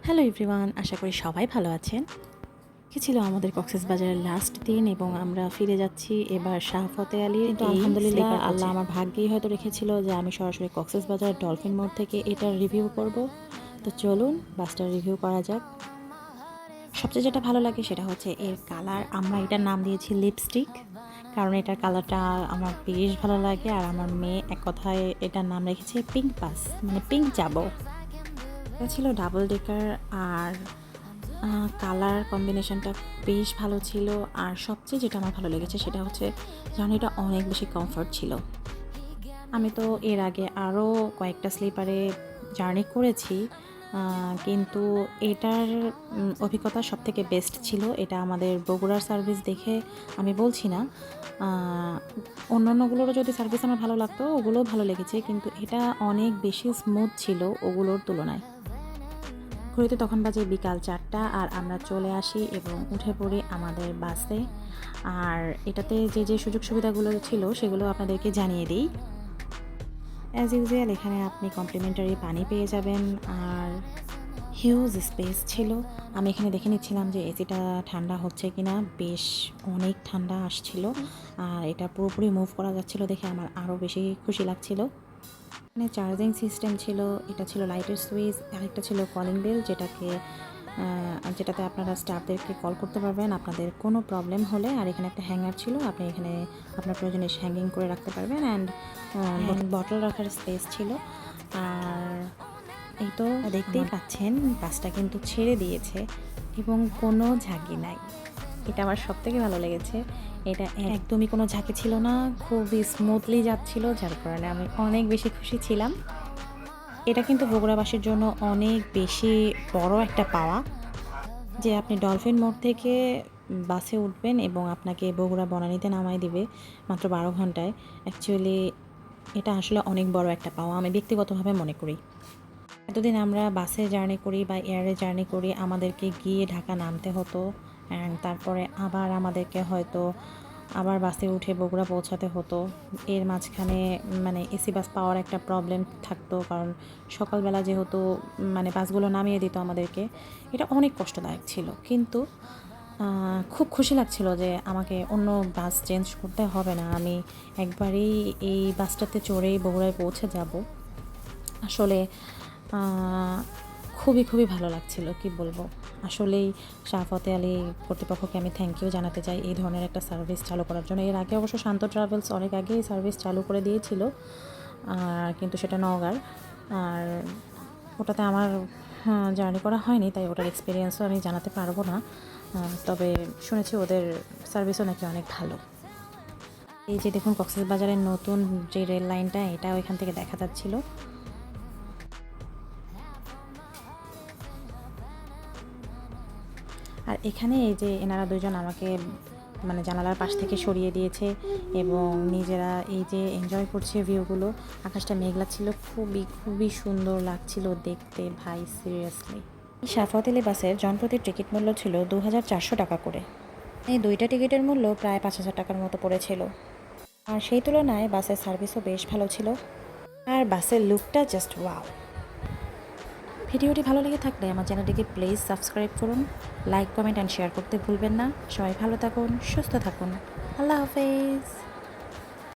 Hello everyone, আশা করি সবাই ভালো আছেন। কি ছিল আমাদের কক্সবাজারের লাস্ট দিন এবং আমরা ফিরে যাচ্ছি এবার শাহফতে আলীর। কিন্তু আলহামদুলিল্লাহ আল্লাহ আমার ভাগ্যেই হয়তো রেখেছিল যে আমি সরাসরি কক্সবাজার ডলফিন মোড় থেকে এটার রিভিউ করব। তো চলুন বাসটার রিভিউ করা যাক। সবচেয়ে যেটা ভালো লাগে সেটা হচ্ছে এর কালার। আমরা এটার নাম দিয়েছি লিপস্টিক, কারণ এটার কালারটা আমার বেশ ভালো লাগে। আর আমার মেয়ে এক কথায় এটার নাম রেখেছে পিঙ্ক বাস, মানে পিঙ্ক যাব। এটা ছিল ডাবল ডেকার আর কালার কম্বিনেশনটা বেশ ভালো ছিল। আর সবচেয়ে যেটা আমার ভালো লেগেছে সেটা হচ্ছে জার্নিটা অনেক বেশি কমফর্ট ছিল। আমি তো এর আগে আরও কয়েকটা স্লিপারে জার্নি করেছি, কিন্তু এটার অভিজ্ঞতা সবথেকে বেস্ট ছিল। এটা আমাদের বগুড়ার সার্ভিস দেখে আমি বলছি না, অন্যান্যগুলোরও যদি সার্ভিস আমার ভালো লাগতো ওগুলোও ভালো লেগেছে, কিন্তু এটা অনেক বেশি স্মুথ ছিল ওগুলোর তুলনায়। ঘড়িতে তখন বাজে বিকাল 4টা আর আমরা চলে আসি এবং উঠে পড়ি আমাদের বাসে। আর এটাতে যে যে সুযোগ সুবিধাগুলো ছিল সেগুলো আপনাদেরকে জানিয়ে দিই। অ্যাজ ইউজুয়াল এখানে আপনি কমপ্লিমেন্টারি পানি পেয়ে যাবেন আর হিউজ স্পেস ছিল। আমি এখানে দেখে নিচ্ছিলাম যে এসিটা ঠান্ডা হচ্ছে কিনা। বেশ অনেক ঠান্ডা আসছিল আর এটা পুরোপুরি মুভ করা যাচ্ছিল দেখে আমার আরও বেশি খুশি লাগছিল। এখানে চার্জিং সিস্টেম ছিল, এটা ছিল লাইটের সুইচ, আরেকটা ছিল কলিং বেল যেটাতে আপনারা স্টাফদেরকে কল করতে পারবেন আপনাদের কোনো প্রবলেম হলে। আর এখানে একটা হ্যাঙ্গার ছিল, আপনি এখানে আপনার প্রয়োজনে হ্যাঙ্গিং করে রাখতে পারবেন। অ্যান্ড বটল রাখার স্পেস ছিল। আর এই তো দেখতেই পাচ্ছেন বাসটা কিন্তু ছেড়ে দিয়েছে এবং কোনো ঝাঁকি নাই। এটা আমার সবথেকে ভালো লেগেছে। এটা একদমই কোনো ঝাঁকি ছিল না, খুবই স্মুথলি যাচ্ছিল, যার কারণে আমি অনেক বেশি খুশি ছিলাম। এটা কিন্তু বগুড়াবাসীর জন্য অনেক বেশি বড় একটা পাওয়া যে আপনি ডলফিন মোড় থেকে বাসে উঠবেন এবং আপনাকে বগুড়া বনানীতে নামাই দিবে মাত্র 12 ঘন্টায়। অ্যাকচুয়ালি এটা আসলে অনেক বড় একটা পাওয়া আমি ব্যক্তিগতভাবে মনে করি। এতদিন আমরা বাসে জার্নি করি বা এয়ারে জার্নি করি, আমাদেরকে গিয়ে ঢাকা নামতে হতো অ্যান্ড তারপরে আবার আমাদেরকে হয়তো আবার বাসে উঠে বগুড়া পৌঁছাতে হতো। এর মাঝখানে মানে এসি বাস পাওয়ার একটা প্রবলেম থাকতো, কারণ সকালবেলা যেহেতু মানে বাসগুলো নামিয়ে দিত আমাদেরকে। এটা অনেক কষ্টদায়ক ছিল, কিন্তু খুব খুশি লাগছিল যে আমাকে অন্য বাস চেঞ্জ করতে হবে না, আমি একবারেই এই বাসটাতে চড়েই বগুড়ায় পৌঁছে যাব। আসলে খুবই খুবই ভালো লাগছিল, কি বলবো। আসলেই শাহফতে আলী কর্তৃপক্ষকে আমি থ্যাংক ইউ জানাতে চাই এই ধরনের একটা সার্ভিস চালু করার জন্য। এর আগে অবশ্য শান্ত ট্রাভেলস অনেক আগেই সার্ভিস চালু করে দিয়েছিল, কিন্তু সেটা নওগাঁর। আর ওটাতে আমার জার্নি করা হয়নি, তাই ওটার এক্সপিরিয়েন্সও আমি জানাতে পারবো না। তবে শুনেছি ওদের সার্ভিসও নাকি অনেক ভালো। এই যে দেখুন কক্সবাজারের নতুন যে রেল লাইনটা, এটা ওইখান থেকে দেখা যাচ্ছিল। আর এখানে এই যে এনারা দুজন আমাকে মানে জানালার পাশ থেকে সরিয়ে দিয়েছে এবং নিজেরা এই যে এনজয় করছে ভিউগুলো। আকাশটা মেঘলা ছিল, খুবই খুবই সুন্দর লাগছিল দেখতে ভাই, সিরিয়াসলি। এই শাহফত আলী বাসের জনপ্রতি টিকিট মূল্য ছিল 2400 টাকা করে। এই দুইটা টিকিটের মূল্য প্রায় 5000 টাকার মতো পড়েছিল। আর সেই তুলনায় বাসের সার্ভিসও বেশ ভালো ছিল আর বাসের লুকটা জাস্ট ওয়াও। ভিডিওটি ভালো লেগে থাকলে আমার চ্যানেলটিকে প্লিজ সাবস্ক্রাইব করুন, লাইক কমেন্ট অ্যান্ড শেয়ার করতে ভুলবেন না। সবাই ভালো থাকুন, সুস্থ থাকুন, আল্লাহ হাফেজ।